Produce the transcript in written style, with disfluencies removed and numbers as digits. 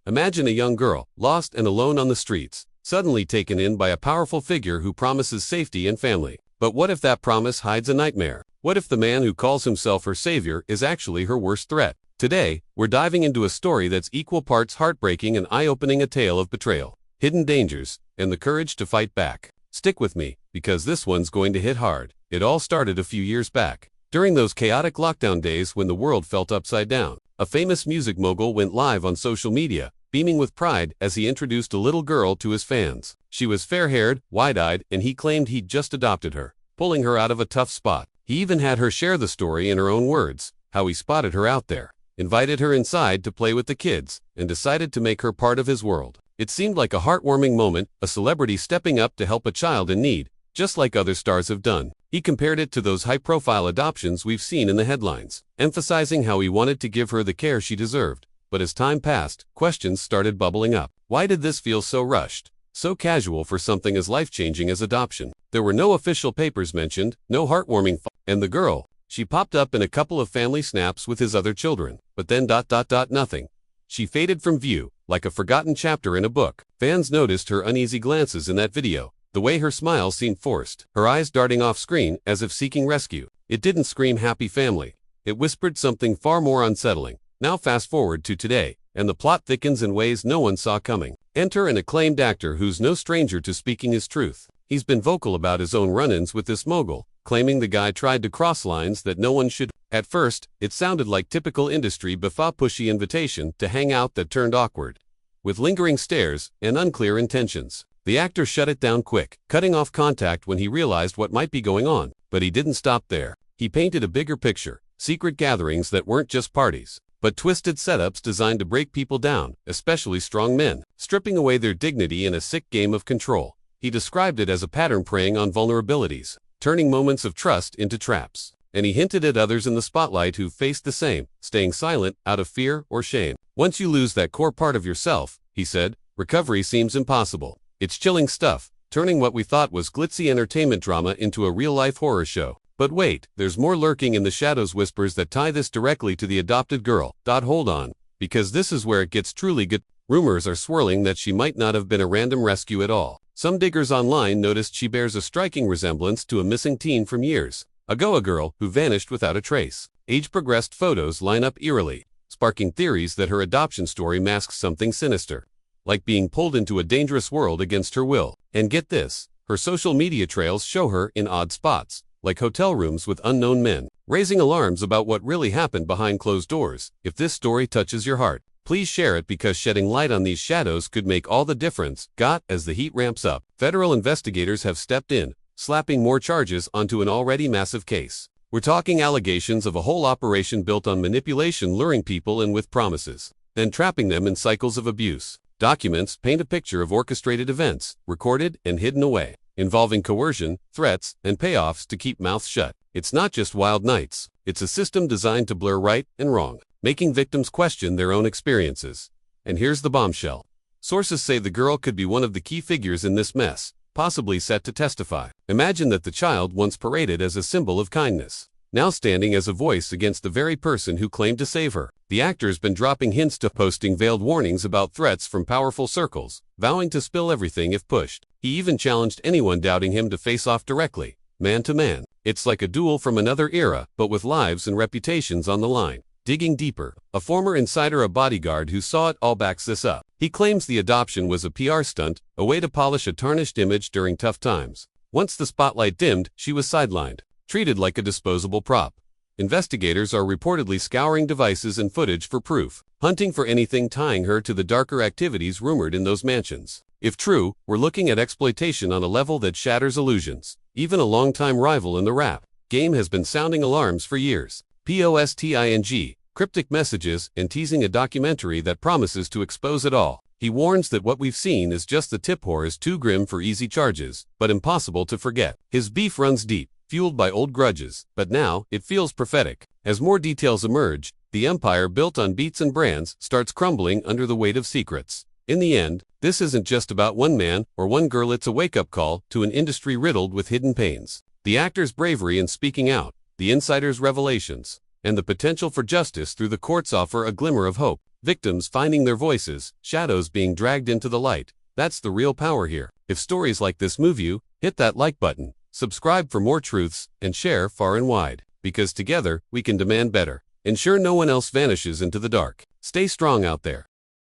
Imagine a young girl, lost and alone on the streets, suddenly taken in by a powerful figure who promises safety and family. But what if that promise hides a nightmare? What if the man who calls himself her savior is actually her worst threat? Today, we're diving into a story that's equal parts heartbreaking and eye-opening, a tale of betrayal, hidden dangers, and the courage to fight back. Stick with me, because this one's going to hit hard. It all started a few years back. During those chaotic lockdown days when the world felt upside down, a famous music mogul went live on social media, beaming with pride as he introduced a little girl to his fans. She was fair-haired, wide-eyed, and he claimed he'd just adopted her, pulling her out of a tough spot. He even had her share the story in her own words, how he spotted her out there, invited her inside to play with the kids, and decided to make her part of his world. It seemed like a heartwarming moment, a celebrity stepping up to help a child in need, just like other stars have done. He compared it to those high-profile adoptions we've seen in the headlines, emphasizing how he wanted to give her the care she deserved. But as time passed, questions started bubbling up. Why did this feel so rushed, so casual for something as life-changing as adoption? There were no official papers mentioned, no heartwarming and the girl, she popped up in a couple of family snaps with his other children, but then nothing. She faded from view, like a forgotten chapter in a book. Fans noticed her uneasy glances in that video, the way her smile seemed forced, her eyes darting off screen as if seeking rescue. It didn't scream happy family. It whispered something far more unsettling. Now fast forward to today, and the plot thickens in ways no one saw coming. Enter an acclaimed actor who's no stranger to speaking his truth. He's been vocal about his own run-ins with this mogul, claiming the guy tried to cross lines that no one should. At first, it sounded like typical industry buffa, pushy invitation to hang out that turned awkward, with lingering stares and unclear intentions. The actor shut it down quick, cutting off contact when he realized what might be going on. But he didn't stop there. He painted a bigger picture, secret gatherings that weren't just parties, but twisted setups designed to break people down, especially strong men, stripping away their dignity in a sick game of control. He described it as a pattern preying on vulnerabilities, turning moments of trust into traps. And he hinted at others in the spotlight who faced the same, staying silent out of fear or shame. Once you lose that core part of yourself, he said, recovery seems impossible. It's chilling stuff, turning what we thought was glitzy entertainment drama into a real-life horror show. But wait, there's more lurking in the shadows, whispers that tie this directly to the adopted girl. Hold on, because this is where it gets truly good. Rumors are swirling that she might not have been a random rescue at all. Some diggers online noticed she bears a striking resemblance to a missing teen from years ago, a girl who vanished without a trace. Age-progressed photos line up eerily, sparking theories that her adoption story masks something sinister, like being pulled into a dangerous world against her will. And get this, her social media trails show her in odd spots, like hotel rooms with unknown men, raising alarms about what really happened behind closed doors. If this story touches your heart, please share it, because shedding light on these shadows could make all the difference. As the heat ramps up, federal investigators have stepped in, slapping more charges onto an already massive case. We're talking allegations of a whole operation built on manipulation, luring people in with promises, then trapping them in cycles of abuse. Documents paint a picture of orchestrated events, recorded and hidden away, involving coercion, threats, and payoffs to keep mouths shut. It's not just wild nights. It's a system designed to blur right and wrong, making victims question their own experiences. And here's the bombshell. Sources say the girl could be one of the key figures in this mess, possibly set to testify. Imagine that the child, once paraded as a symbol of kindness, now standing as a voice against the very person who claimed to save her. The actor's been dropping hints to posting veiled warnings about threats from powerful circles, vowing to spill everything if pushed. He even challenged anyone doubting him to face off directly, man to man. It's like a duel from another era, but with lives and reputations on the line. Digging deeper, a former insider, a bodyguard who saw it all, backs this up. He claims the adoption was a PR stunt, a way to polish a tarnished image during tough times. Once the spotlight dimmed, she was sidelined, treated like a disposable prop. Investigators are reportedly scouring devices and footage for proof, hunting for anything tying her to the darker activities rumored in those mansions. If true, we're looking at exploitation on a level that shatters illusions. Even a longtime rival in the rap game has been sounding alarms for years. Posting cryptic messages and teasing a documentary that promises to expose it all. He warns that what we've seen is just the tip. Horror is too grim for easy charges, but impossible to forget. His beef runs deep, fueled by old grudges, but now it feels prophetic. As more details emerge, the empire built on beats and brands starts crumbling under the weight of secrets. In the end, this isn't just about one man or one girl. It's a wake-up call to an industry riddled with hidden pains. The actor's bravery in speaking out, the insider's revelations, and the potential for justice through the courts offer a glimmer of hope. victims finding their voices, shadows being dragged into the light. That's the real power here. If stories like this move you, hit that like button, subscribe for more truths, and share far and wide. Because together, we can demand better. Ensure no one else vanishes into the dark. Stay strong out there.